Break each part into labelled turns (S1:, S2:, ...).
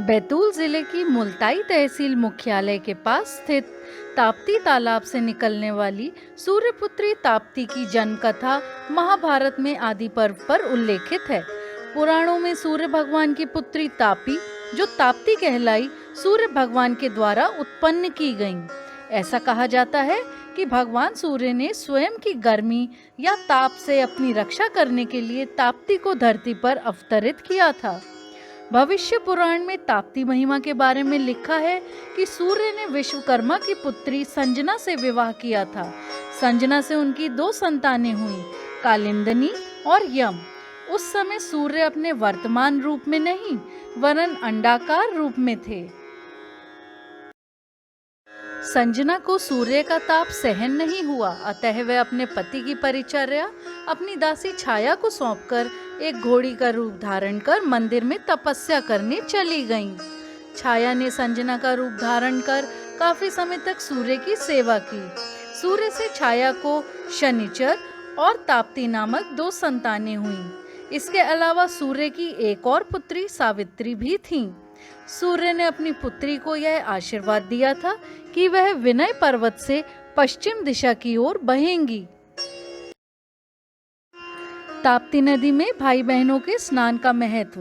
S1: बैतूल जिले की मुल्ताई तहसील मुख्यालय के पास स्थित ताप्ती तालाब से निकलने वाली सूर्यपुत्री ताप्ती की जन्म कथा महाभारत में आदि पर्व पर उल्लेखित है। पुराणों में सूर्य भगवान की पुत्री तापी, जो ताप्ती कहलाई, सूर्य भगवान के द्वारा उत्पन्न की गईं। ऐसा कहा जाता है कि भगवान सूर्य ने स्वयं की गर्मी या ताप से अपनी रक्षा करने के लिए ताप्ती को धरती पर अवतरित किया था। भविष्य पुराण में ताप्ती महिमा के बारे में लिखा है कि सूर्य ने विश्वकर्मा की पुत्री संजना से विवाह किया था। संजना से उनकी 2 संतानें हुईं, कालिंदनी और यम। उस समय सूर्य अपने वर्तमान रूप में नहीं वरन अंडाकार रूप में थे। संजना को सूर्य का ताप सहन नहीं हुआ, अतः वह अपने पति की परिचर्या अपनी दासी छाया को सौंपकर एक घोड़ी का रूप धारण कर मंदिर में तपस्या करने चली गईं। छाया ने संजना का रूप धारण कर काफी समय तक सूर्य की सेवा की। सूर्य से छाया को शनिचर और ताप्ती नामक 2 संतानें हुईं। इसके अलावा सूर्य की एक और पुत्री सावित्री भी थीं। सूर्य ने अपनी पुत्री को यह आशीर्वाद दिया था कि वह विनय पर्वत से पश्चिम दिशा की ओर बहेंगी। ताप्ती नदी में भाई बहनों के स्नान का महत्व।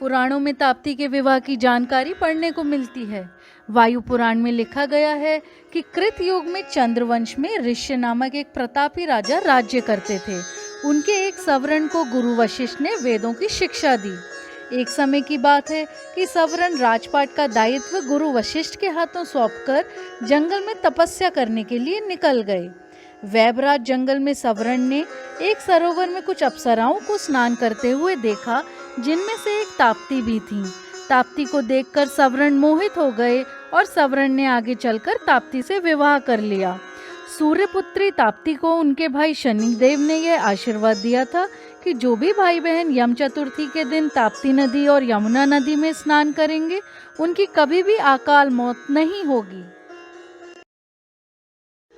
S1: पुराणों में ताप्ती के विवाह की जानकारी पढ़ने को मिलती है। वायु पुराण में लिखा गया है कि कृत युग में चंद्रवंश में ऋष्य नामक एक प्रतापी राजा राज्य करते थे। उनके एक सवर्ण को गुरु वशिष्ठ ने वेदों की शिक्षा दी। एक समय की बात है कि सवर्ण राजपाट का दायित्व गुरु वशिष्ठ के हाथों सौंपकर जंगल में तपस्या करने के लिए निकल गए। वैभराज जंगल में सवर्ण ने एक सरोवर में कुछ अप्सराओं को स्नान करते हुए देखा, जिनमें से एक ताप्ती भी थी। ताप्ती को देखकर सवर्ण मोहित हो गए और सवर्ण ने आगे चलकर ताप्ती से विवाह कर लिया। सूर्यपुत्री ताप्ती को उनके भाई शनिदेव ने यह आशीर्वाद दिया था कि जो भी भाई बहन यम चतुर्थी के दिन ताप्ती नदी और यमुना नदी में स्नान करेंगे, उनकी कभी भी अकाल मौत नहीं होगी।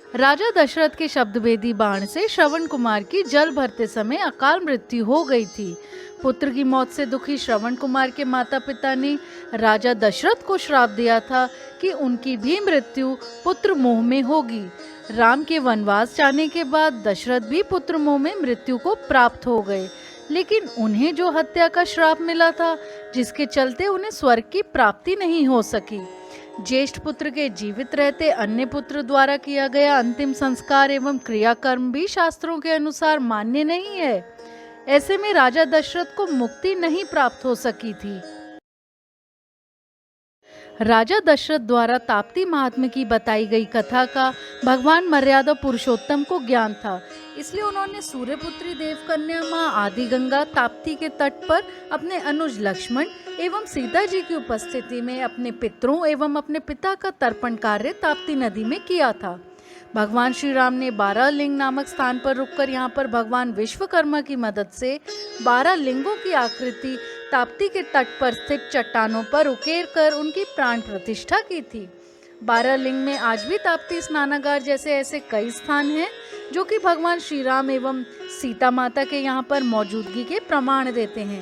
S1: राजा दशरथ के शब्दभेदी बाण से श्रवण कुमार की जल भरते समय अकाल मृत्यु हो गई थी। पुत्र की मौत से दुखी श्रवण कुमार के माता पिता ने राजा दशरथ को श्राप दिया था कि उनकी भी मृत्यु पुत्र मोह में होगी। राम के वनवास जाने के बाद दशरथ भी पुत्र मोह में मृत्यु को प्राप्त हो गए, लेकिन उन्हें जो हत्या का श्राप मिला था, जिसके चलते उन्हें स्वर्ग की प्राप्ति नहीं हो सकी। ज्येष्ठ पुत्र के जीवित रहते अन्य पुत्र द्वारा किया गया अंतिम संस्कार एवं क्रियाकर्म भी शास्त्रों के अनुसार मान्य नहीं है। ऐसे में राजा दशरथ को मुक्ति नहीं प्राप्त हो सकी थी। राजा दशरथ द्वारा ताप्ती महात्म्य की बताई गई कथा का भगवान मर्यादा पुरुषोत्तम को ज्ञान था, इसलिए उन्होंने सूर्यपुत्री देवकन्या मां आदि गंगा ताप्ती के तट पर अपने अनुज लक्ष्मण एवं सीता जी की उपस्थिति में अपने पितरों एवं अपने पिता का तर्पण कार्य ताप्ती नदी में किया था। भगवान श्री राम ने 12 लिंग नामक स्थान पर रुककर यहाँ पर भगवान विश्वकर्मा की मदद से 12 लिंगों की आकृति ताप्ती के तट पर स्थित चट्टानों पर उकेर कर उनकी प्राण प्रतिष्ठा की थी। 12 लिंग में आज भी ताप्ती स्नानागार जैसे ऐसे कई स्थान हैं जो कि भगवान श्री राम एवं सीता माता के यहाँ पर मौजूदगी के प्रमाण देते हैं।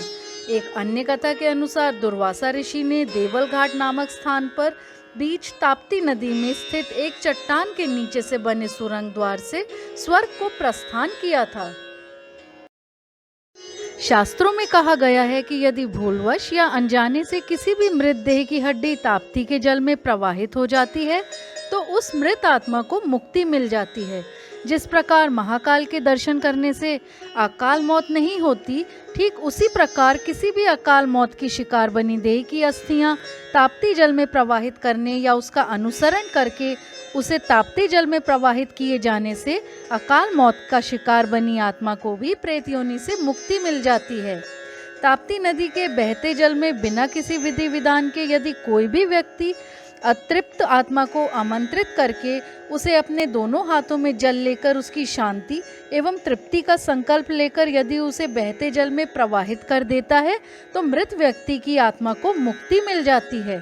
S1: एक अन्य कथा के अनुसार दुर्वासा ऋषि ने देवल घाट नामक स्थान पर बीच ताप्ती नदी में स्थित एक चट्टान के नीचे से बने सुरंग द्वार से स्वर्ग को प्रस्थान किया था। शास्त्रों में कहा गया है कि यदि भूलवश या अनजाने से किसी भी मृत देह की हड्डी ताप्ती के जल में प्रवाहित हो जाती है तो उस मृत आत्मा को मुक्ति मिल जाती है। जिस प्रकार महाकाल के दर्शन करने से अकाल मौत नहीं होती, ठीक उसी प्रकार किसी भी अकाल मौत की शिकार बनी देह की अस्थियां ताप्ती जल में प्रवाहित करने या उसका अनुसरण करके उसे ताप्ती जल में प्रवाहित किए जाने से अकाल मौत का शिकार बनी आत्मा को भी प्रेत योनि से मुक्ति मिल जाती है। ताप्ती नदी के बहते जल में बिना किसी विधि विधान के यदि कोई भी व्यक्ति अतृप्त आत्मा को आमंत्रित करके उसे अपने दोनों हाथों में जल लेकर उसकी शांति एवं तृप्ति का संकल्प लेकर यदि उसे बहते जल में प्रवाहित कर देता है तो मृत व्यक्ति की आत्मा को मुक्ति मिल जाती है।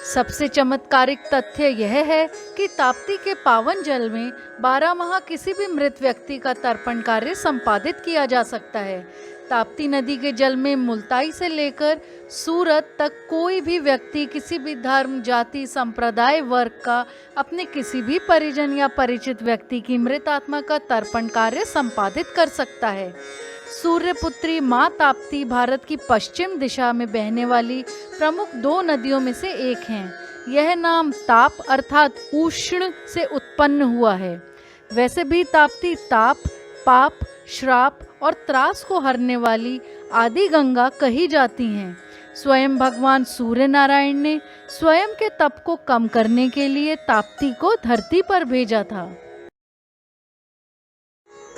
S1: सबसे चमत्कारिक तथ्य यह है कि ताप्ती के पावन जल में 12 माह किसी भी मृत व्यक्ति का तर्पण कार्य संपादित किया जा सकता है। ताप्ती नदी के जल में मुल्ताई से लेकर सूरत तक कोई भी व्यक्ति किसी भी धर्म, जाति, संप्रदाय, वर्ग का अपने किसी भी परिजन या परिचित व्यक्ति की मृत आत्मा का तर्पण कार्य संपादित कर सकता है। सूर्यपुत्री माँ ताप्ती भारत की पश्चिम दिशा में बहने वाली प्रमुख 2 नदियों में से एक हैं। यह नाम ताप अर्थात उष्ण से उत्पन्न हुआ है। वैसे भी ताप्ती ताप, पाप, श्राप और त्रास को हरने वाली आदि गंगा कही जाती हैं। स्वयं भगवान सूर्य नारायण ने स्वयं के तप को कम करने के लिए ताप्ती को धरती पर भेजा था।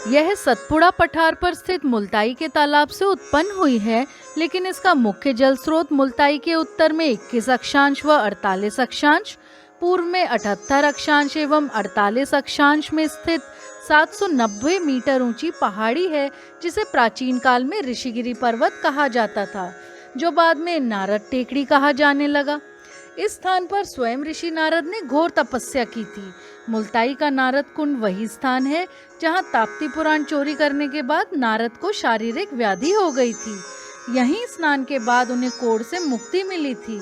S1: यह सतपुड़ा पठार पर स्थित मुल्ताई के तालाब से उत्पन्न हुई है, लेकिन इसका मुख्य जल स्रोत मुल्ताई के उत्तर में 21 अक्षांश व 48 अक्षांश, पूर्व में 78 अक्षांश एवं 48 अक्षांश में स्थित 790 मीटर ऊंची पहाड़ी है, जिसे प्राचीन काल में ऋषिगिरी पर्वत कहा जाता था, जो बाद में नारद टेकड़ी कहा जाने लगा। इस स्थान पर स्वयं ऋषि नारद ने घोर तपस्या की थी। मुल्ताई का नारद कुंड वही स्थान है जहां ताप्ती पुराण चोरी करने के बाद नारद को शारीरिक व्याधि हो गई थी। यहीं स्नान के बाद उन्हें कोढ़ से मुक्ति मिली थी।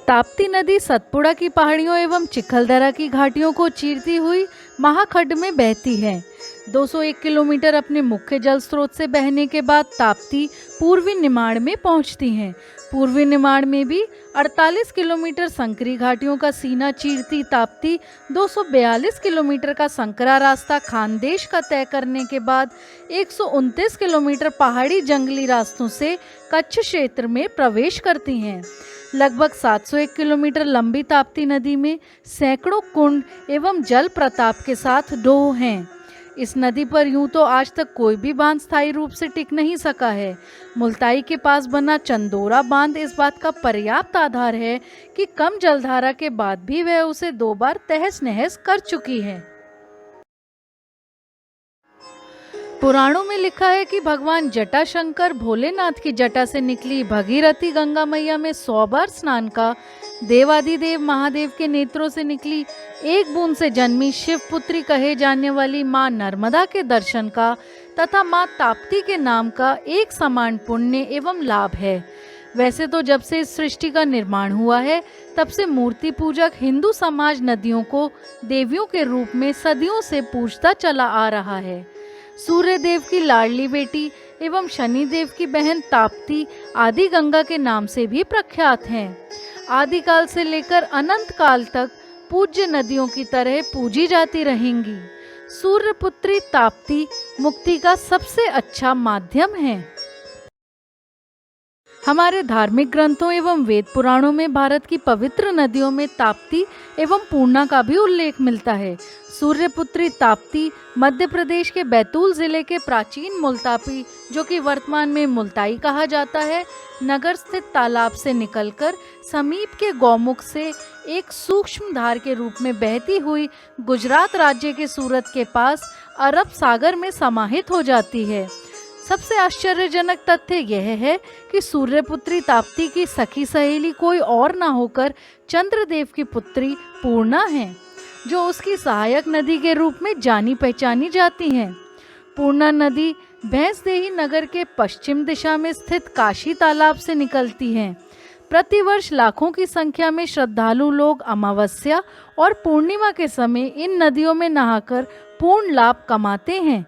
S1: ताप्ती नदी सतपुड़ा की पहाड़ियों एवं चिखलदरा की घाटियों को चीरती हुई महाखड्ड में बहती है। 201 किलोमीटर अपने मुख्य जल स्रोत से बहने के बाद ताप्ती पूर्वी निमाड़ में पहुंचती हैं। पूर्वी निमाड़ में भी 48 किलोमीटर संकरी घाटियों का सीना चीरती ताप्ती 242 किलोमीटर का संकरा रास्ता खानदेश का तय करने के बाद 129 किलोमीटर पहाड़ी जंगली रास्तों से कच्छ क्षेत्र में प्रवेश करती हैं। लगभग 701 किलोमीटर लंबी ताप्ती नदी में सैकड़ों कुंड एवं जल प्रताप के साथ डोह हैं। इस नदी पर यूं तो आज तक कोई भी बांध स्थायी रूप से टिक नहीं सका है। मुल्ताई के पास बना चंदोरा बांध इस बात का पर्याप्त आधार है कि कम जलधारा के बाद भी वह उसे 2 बार तहस नहस कर चुकी है। पुराणों में लिखा है कि भगवान जटाशंकर भोलेनाथ की जटा से निकली भगीरथी गंगा मैया में 100 बार स्नान का, देवादिदेव महादेव के नेत्रों से निकली एक बूंद से जन्मी शिव पुत्री कहे जाने वाली मां नर्मदा के दर्शन का तथा मां ताप्ती के नाम का एक समान पुण्य एवं लाभ है। वैसे तो जब से इस सृष्टि का निर्माण हुआ है, तब से मूर्ति पूजक हिंदू समाज नदियों को देवियों के रूप में सदियों से पूजता चला आ रहा है। सूर्य देव की लाडली बेटी एवं शनि देव की बहन ताप्ती आदि गंगा के नाम से भी प्रख्यात हैं। आदिकाल से लेकर अनंत काल तक पूज्य नदियों की तरह पूजी जाती रहेंगी। सूर्यपुत्री ताप्ती मुक्ति का सबसे अच्छा माध्यम है। हमारे धार्मिक ग्रंथों एवं वेद पुराणों में भारत की पवित्र नदियों में ताप्ती एवं पूर्णा का भी उल्लेख मिलता है। सूर्यपुत्री ताप्ती मध्य प्रदेश के बैतूल जिले के प्राचीन मुल्ताई, जो कि वर्तमान में मुल्ताई कहा जाता है, नगर स्थित तालाब से निकलकर समीप के गौमुख से एक सूक्ष्म धार के रूप में बहती हुई गुजरात राज्य के सूरत के पास अरब सागर में समाहित हो जाती है। सबसे आश्चर्यजनक तथ्य यह है कि सूर्यपुत्री ताप्ती की सखी सहेली कोई और न होकर चंद्रदेव की पुत्री पूर्णा है, जो उसकी सहायक नदी के रूप में जानी पहचानी जाती हैं। पूर्णा नदी भैंसदेही नगर के पश्चिम दिशा में स्थित काशी तालाब से निकलती है। प्रतिवर्ष लाखों की संख्या में श्रद्धालु लोग अमावस्या और पूर्णिमा के समय इन नदियों में नहाकर पूर्ण लाभ कमाते हैं।